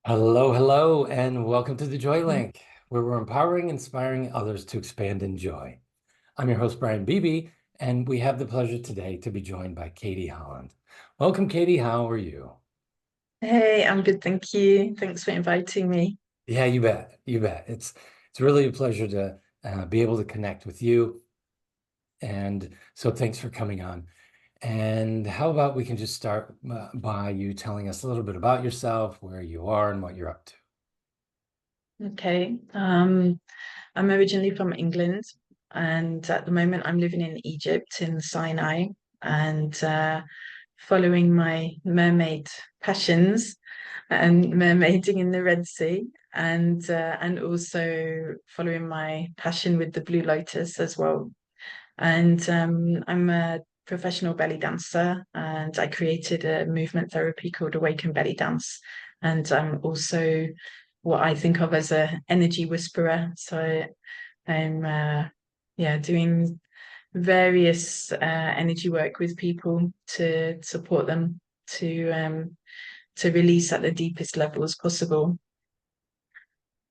Hello, hello, and welcome to the Joylink, where we're empowering, inspiring others to expand in joy. I'm your host, Brian Bibi, and we have the pleasure today to be joined by Katie Holland. Welcome, Katie. How are you? Hey, I'm good, thank you. Thanks for inviting me. Yeah, you bet. You bet. It's really a pleasure to be able to connect with you. And so thanks for coming on. And how about we can just start by you telling us a little bit about yourself, where you are, and what you're up to. Okay. I'm originally from England, and at the moment I'm living in Egypt in Sinai and following my mermaid passions and mermaiding in the Red Sea and also following my passion with the Blue Lotus as well. And I'm a professional belly dancer, and I created a movement therapy called Awakened Bellydance. And I'm also what I think of as a energy whisperer. So I'm yeah, doing various energy work with people to support them to release at the deepest levels possible.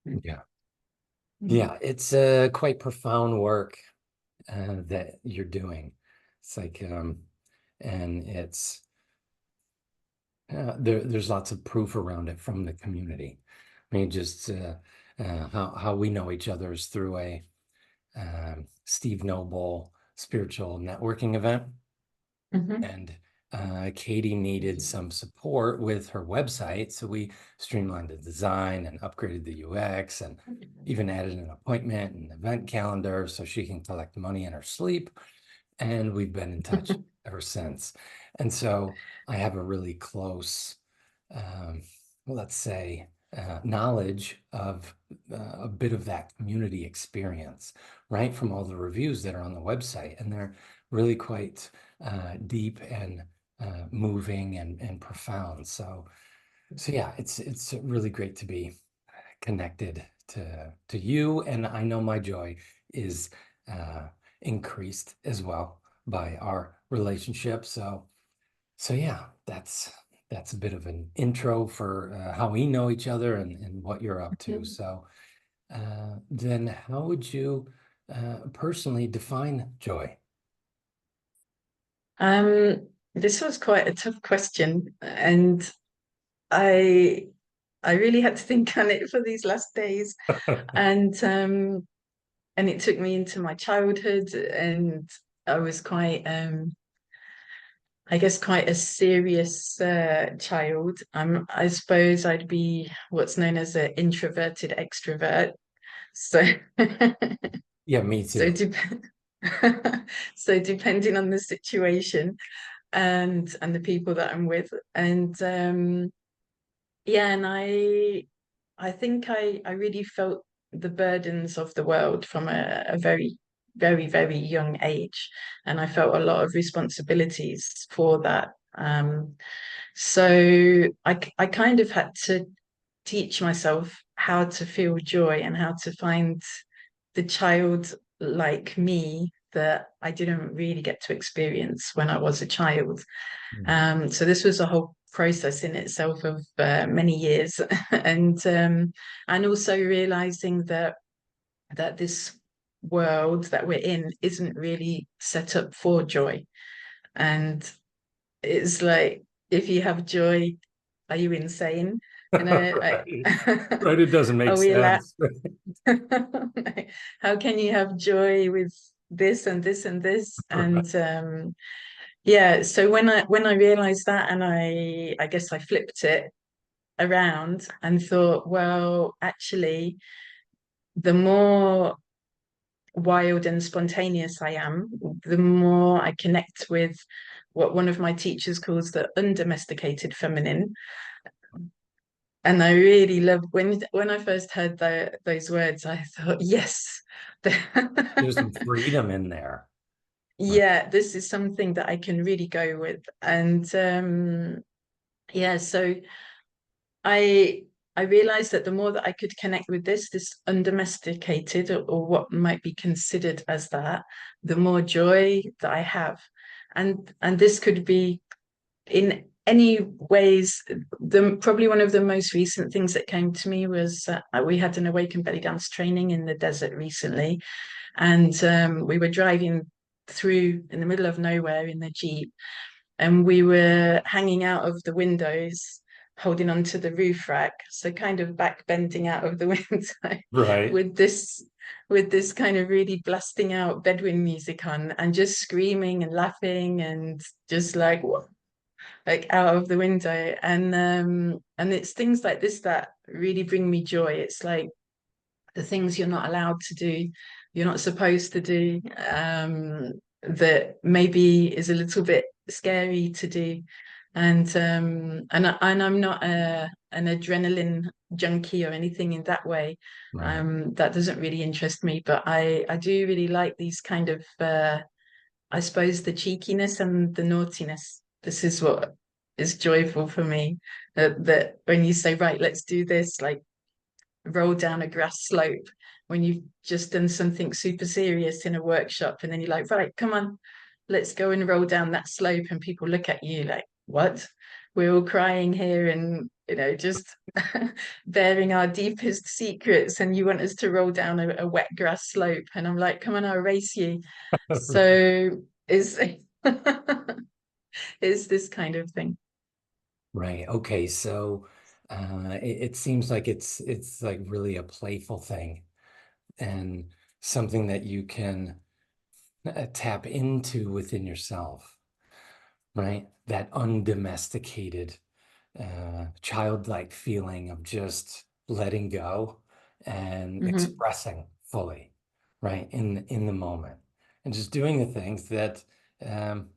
Yeah. Yeah, it's quite profound work that you're doing. It's like, and there's lots of proof around it from the community. I mean, just how we know each other is through a Steve Noble spiritual networking event, Mhm. and Katie needed some support with her website, so we streamlined the design and upgraded the UX, and even added an appointment and event calendar so she can collect money in her sleep. And we've been in touch ever since. And so I have a really close, um, let's say, knowledge of a bit of that community experience, right? From all the reviews that are on the website. And they're really quite deep and moving and profound. So yeah, it's really great to be connected to you, and I know my joy is uh, increased as well by our relationship. So yeah, that's a bit of an intro for how we know each other and what you're up to. So then, how would you personally define joy? This was quite a tough question, and I I really had to think on it for these last days, and um, and it took me into my childhood, and I was quite I guess quite a serious child. I suppose I'd be what's known as an introverted extrovert. So Yeah, me so too. dep so depending on the situation and the people that I'm with, and yeah, and I think I really felt the burdens of the world from a very, very, very young age. And I felt a lot of responsibilities for that. So I kind of had to teach myself how to feel joy and how to find the child like me that I didn't really get to experience when I was a child. Mm. So this was a whole process in itself of many years, and also realizing that this world that we're in isn't really set up for joy. And it's like, if you have joy, are you insane? You know, Right. Right. It doesn't make are we allowed? sense. How can you have joy with this and this and this? Right. And yeah, so when I realized that, and I guess I flipped it around and thought, well, actually, the more wild and spontaneous I am, the more I connect with what one of my teachers calls the undomesticated feminine. And I really love when I first heard those words, I thought, yes. There's some freedom in there. Right. Yeah, this is something that I can really go with. And yeah, so I I realized that the more that I could connect with this undomesticated or what might be considered as that, the more joy that I have. And this could be in any ways, probably one of the most recent things that came to me was we had an Awakened Bellydance training in the desert recently, and we were driving through in the middle of nowhere in the Jeep, and we were hanging out of the windows, holding onto the roof rack, so kind of back bending out of the window Right. with this kind of really blasting out Bedouin music on, and just screaming and laughing and just like what, like out of the window. And it's things like this that really bring me joy. It's like the things you're not allowed to do, you're not supposed to do, that maybe is a little bit scary to do. And I'm not an adrenaline junkie or anything in that way. Right. That doesn't really interest me, but I do really like these kind of I suppose the cheekiness and the naughtiness. This is what is joyful for me. That when you say, right, let's do this, like roll down a grass slope when you've just done something super serious in a workshop, and then you're like, right, come on, let's go and roll down that slope, and people look at you like, what? We're all crying here and just bearing our deepest secrets, and you want us to roll down a wet grass slope, and I'm like, come on, I'll race you. So is is this kind of thing. Right. Okay. So it seems like it's like really a playful thing and something that you can tap into within yourself, right? That undomesticated, childlike feeling of just letting go and Hmm. expressing fully, right? In the moment, and just doing the things that um,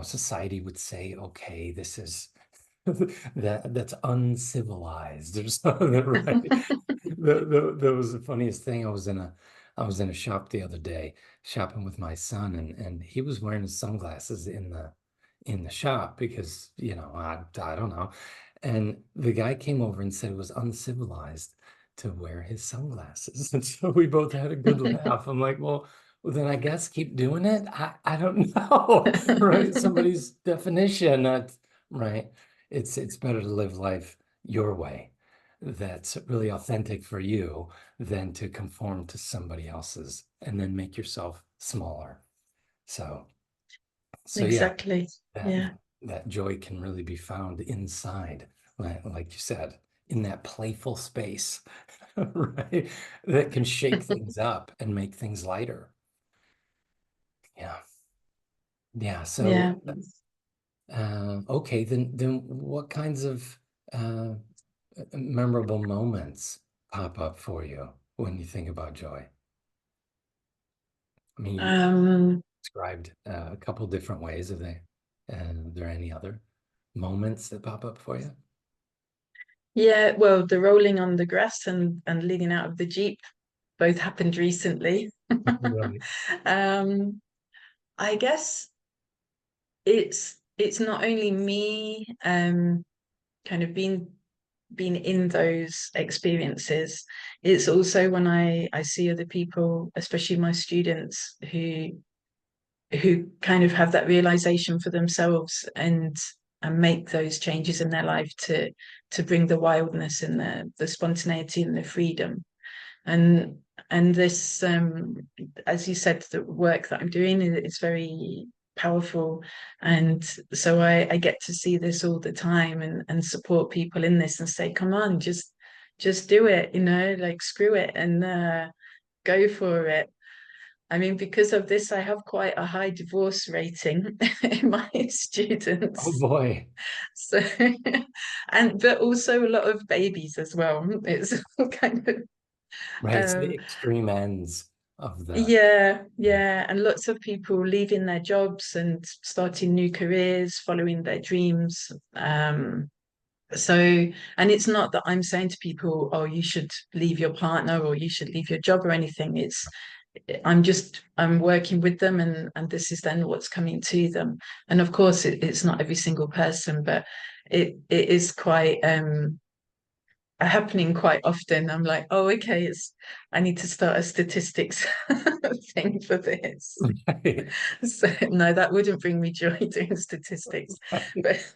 society would say, okay, this is that's uncivilized or something, right? That was the funniest thing. I was in a shop the other day, shopping with my son, and he was wearing his sunglasses in the shop because, I don't know. And the guy came over and said it was uncivilized to wear his sunglasses. And so we both had a good laugh. I'm like, well, then I guess keep doing it. I don't know, right? Somebody's definition, right? It's better to live life your way. That's really authentic for you than to conform to somebody else's and then make yourself smaller. So, so yeah, Exactly. that Yeah. that joy can really be found inside, like you said, in that playful space, right? That can shake things up and make things lighter. Yeah. Yeah. Yeah. So, okay, then what kinds of uh, memorable moments pop up for you when you think about joy? I mean, you Um, described a couple different ways. Are there any other moments that pop up for you? yeah, well, the rolling on the grass and leaning out of the Jeep both happened recently. Right. Um, I guess it's not only me kind of being in those experiences, it's also when I see other people, especially my students, who kind of have that realization for themselves and make those changes in their life to bring the wildness and the spontaneity and the freedom. And this as you said, the work that I'm doing is very powerful, and so I get to see this all the time and support people in this and say, come on, just do it, like screw it, and go for it. I mean, because of this, I have quite a high divorce rating in my Oh students. boy. So, and but also a lot of babies as well. It's kind of Right. It's the um, extreme ends of the. yeah, yeah, and lots of people leaving their jobs and starting new careers, following their dreams. So, and it's not that I'm saying to people, oh, you should leave your partner or you should leave your job or anything. I'm working with them, and this is then what's coming to them. And of course it's not every single person, but it is quite happening quite often. I'm like, oh, okay, I need to start a statistics thing for this. Right. So no, that wouldn't bring me joy doing statistics. But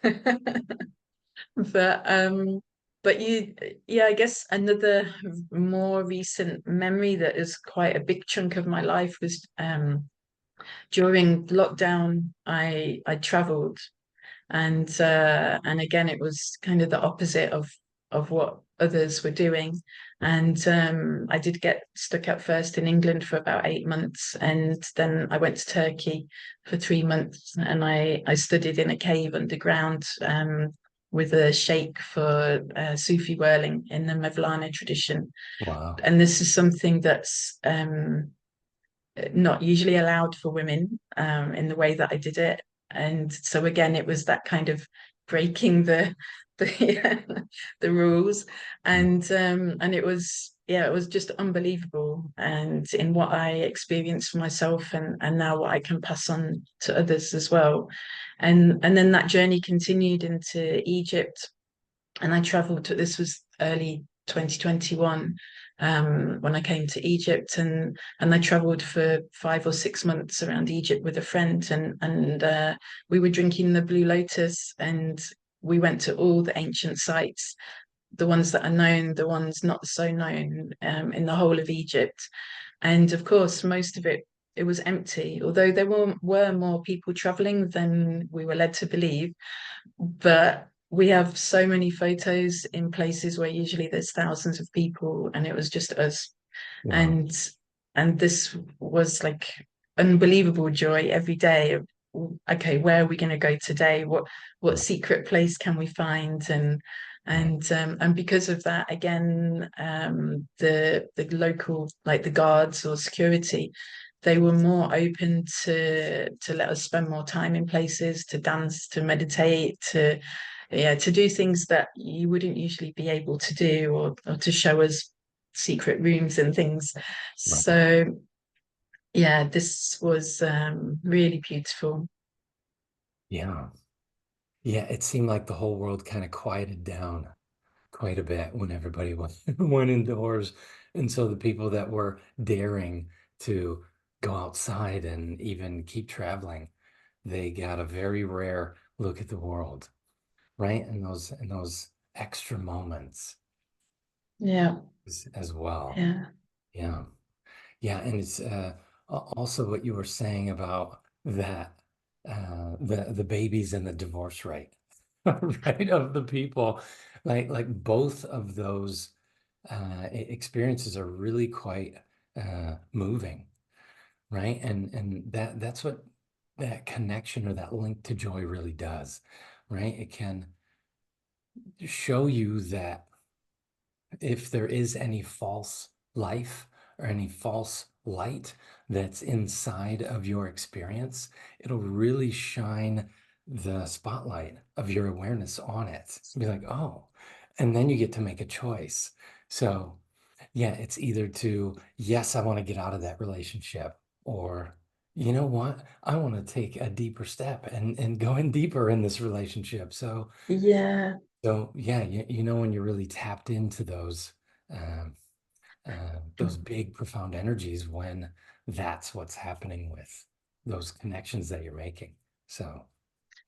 but um but yeah, I guess another more recent memory that is quite a big chunk of my life was during lockdown I traveled, and again it was kind of the opposite of what others were doing. And I did get stuck at first in England for about 8 months, and then I went to Turkey for 3 months, and I studied in a cave underground with a sheikh for Sufi whirling in the Mevlana tradition. Wow. And this is something that's not usually allowed for women in the way that I did it. And so again, it was that kind of breaking the the rules, and it was, yeah, it was just unbelievable. And in what I experienced for myself, and now what I can pass on to others as well. And then that journey continued into Egypt, and I traveled to, this was early 2021 when I came to Egypt, and I traveled for 5 or 6 months around Egypt with a friend, and we were drinking the Blue Lotus, and we went to all the ancient sites, the ones that are known, the ones not so known, in the whole of Egypt. And of course, most of it was empty, although there were more people traveling than we were led to believe. But we have so many photos in places where usually there's thousands of people, and it was just us. Wow. And this was like unbelievable joy every day. Okay, where are we going to go today? What Right. secret place can we find? Right. And because of that, again, the local, like the guards or security, they were more open to let us spend more time in places, to dance, to meditate, to, yeah, to do things that you wouldn't usually be able to do, or to show us secret rooms and things. Right. So yeah, this was really beautiful. Yeah. Yeah. It seemed like the whole world kind of quieted down quite a bit when everybody went, went indoors. And so the people that were daring to go outside and even keep traveling, they got a very rare look at the world, right? And those extra moments Yeah, as well. yeah, Yeah. Yeah. And it's also what you were saying about that the babies and the divorce rate, right? Of the people. Like both of those experiences are really quite moving, right? And that's what that connection or that link to joy really does, right? It can show you that if there is any false life or any false light that's inside of your experience, it'll really shine the spotlight of your awareness on it. Be like, oh, and then you get to make a choice. So, yeah, it's either to, yes, I want to get out of that relationship, or, you know what, I want to take a deeper step and go in deeper in this relationship. yeah, So yeah, you know when you're really tapped into um, those big, profound energies when that's what's happening with those connections that you're making. So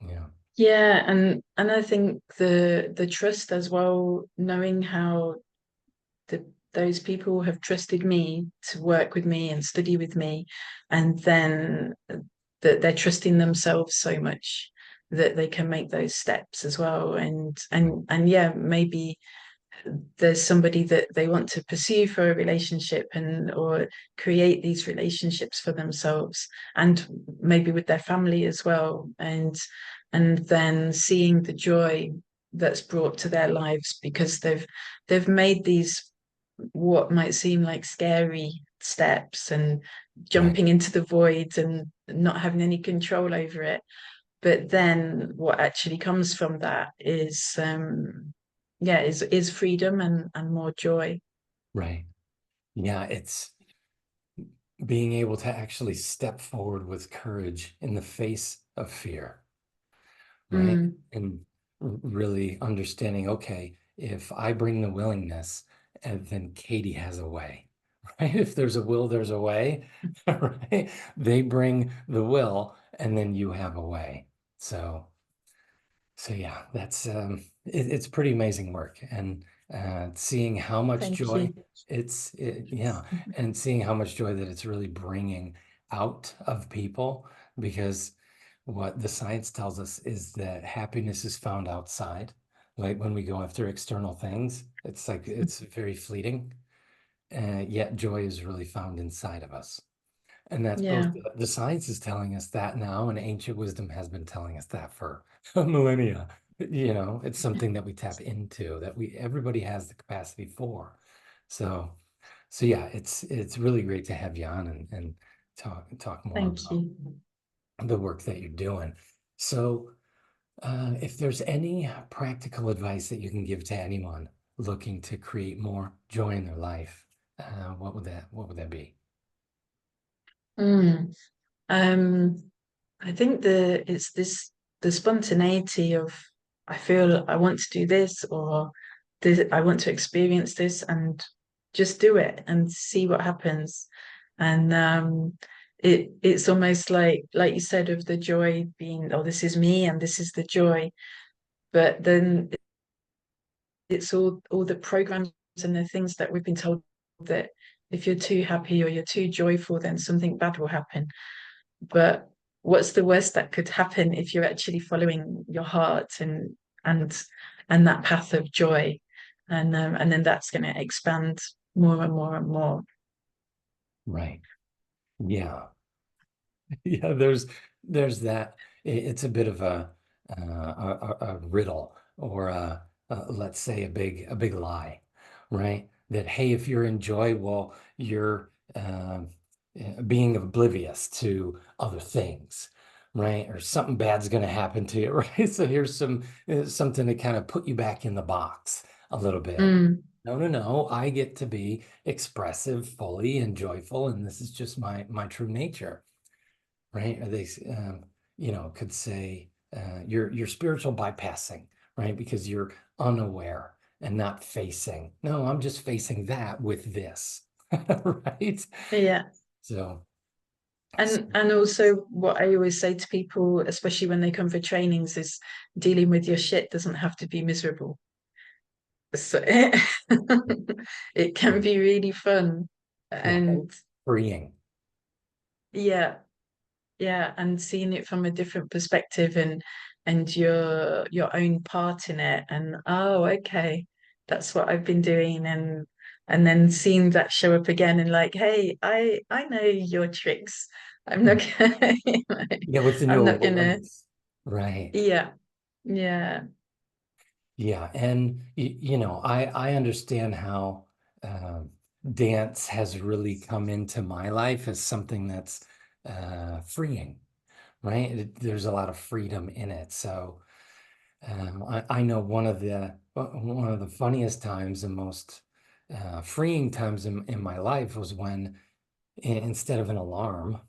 yeah, yeah. And I think the trust as well, knowing how those people have trusted me to work with me and study with me, and then that they're trusting themselves so much that they can make those steps as well. And yeah, maybe there's somebody that they want to pursue for a relationship, and or create these relationships for themselves, and maybe with their family as well. And then seeing the joy that's brought to their lives because they've made these what might seem like scary steps, and right, jumping into the void and not having any control over it. But then what actually comes from that is yeah, is freedom and more joy. right. Yeah, it's being able to actually step forward with courage in the face of fear, right? Mm, And really understanding, okay, if I bring the willingness, and then Katie has a way, right? If there's a will, there's a way, right? They bring the will, and then you have a way. So yeah, that's it's pretty amazing work, and seeing how much Thank joy you. yeah, and seeing how much joy that it's really bringing out of people, because what the science tells us is that happiness is found outside. Like when we go after external things, it's like it's very fleeting, yet joy is really found inside of us. And that's both Yeah, the science is telling us that now, and ancient wisdom has been telling us that for millennia. You know, it's something that we tap into, that we everybody has the capacity for. So, so yeah, it's really great to have you on and talk more thank about you. the work that you're doing. So, if there's any practical advice that you can give to anyone looking to create more joy in their life, what would that be? Mm. Um, I think it's this the spontaneity of I feel I want to do this or this, I want to experience this and just do it and see what happens. And it's almost like you said of the joy being, oh, this is me and this is the joy. But then it's all the programs and the things that we've been told that if you're too happy or you're too joyful, then something bad will happen. But what's the worst that could happen if you're actually following your heart and and that path of joy, and then that's going to expand more and more and more. Right. Yeah. Yeah, there's that. It's a bit of a riddle, or let's say a big lie, right? That hey, if you're in joy, well, you're being oblivious to other things, right? Or something bad's going to happen to you, right? So here's something to kind of put you back in the box a little bit. Mm, No, no, no. I get to be expressive, fully, and joyful, and this is just my true nature, right? Or they, could say you're spiritual bypassing, right? Because you're unaware and not facing. No, I'm just facing that with this, right? yeah. So, And also what I always say to people, especially when they come for trainings, is dealing with your shit doesn't have to be miserable. So it can be really fun. yeah, and And freeing. yeah, yeah, and seeing it from a different perspective and your own part in it, and oh, okay, that's what I've been doing, and then seeing that show up again and like, hey, I know your tricks. I'm not gonna, Yeah, with the new I'm not gonna, awareness, right? yeah, yeah, Yeah, and I understand how dance has really come into my life as something that's freeing, right? There's a lot of freedom in it. So I know one of the funniest times and most freeing times in my life was when instead of an alarm,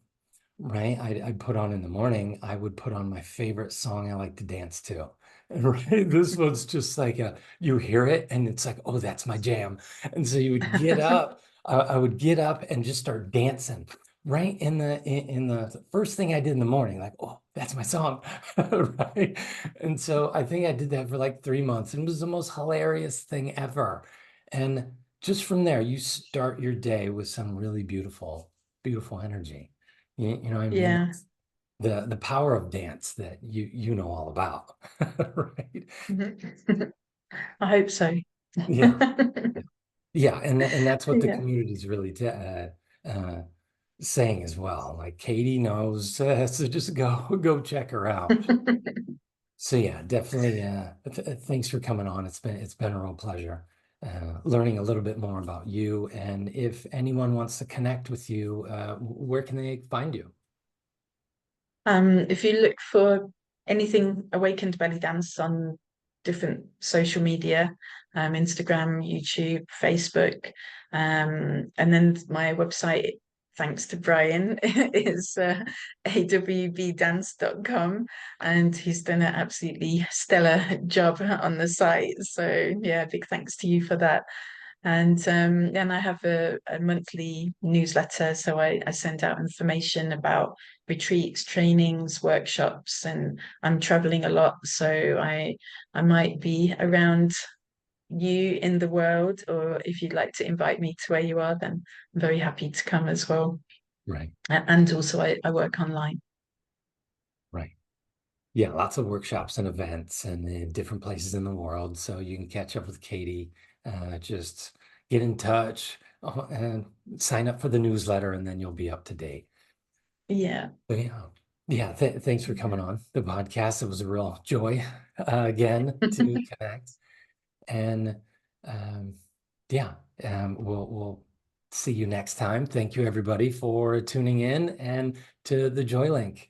right, I'd put on in the morning, I would put on my favorite song I like to dance to. And right, this was just like you hear it and it's like, oh, that's my jam. And so you would get up, I would get up and just start dancing right in the first thing I did in the morning, like, oh, that's my song. Right. And so I think I did that for like 3 months, and it was the most hilarious thing ever. And just from there, you start your day with some really beautiful, beautiful energy. You know what I mean? yeah. That's the power of dance that you know all about, right? I hope so. Yeah, yeah, and that's what the Yeah. community is really uh, saying as well. Like Katie knows, so just go check her out. So yeah, definitely. Thanks for coming on. It's been a real pleasure learning a little bit more about you. And if anyone wants to connect with you, where can they find you? If you look for anything Awakened Bellydance on different social media, Instagram, YouTube, Facebook, and then my website, thanks to Brian, is awbdance.com, and he's done an absolutely stellar job on the site. So yeah, big thanks to you for that. And I have a monthly newsletter, so I send out information about retreats, trainings, workshops, and I'm traveling a lot, so I might be around you in the world, or if you'd like to invite me to where you are, then I'm very happy to come as well. Right. And also I work online. Right. Yeah, lots of workshops and events and in different places in the world. So you can catch up with Katie, just get in touch, and sign up for the newsletter, and then you'll be up to date. Yeah. But yeah, thanks for coming on the podcast. It was a real joy again to connect. And um, yeah, we'll see you next time. Thank you, everybody, for tuning in and to the Joylink.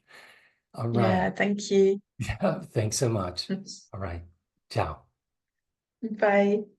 All Yeah, right. thank you. Yeah, thanks so much. All right. Ciao. Bye.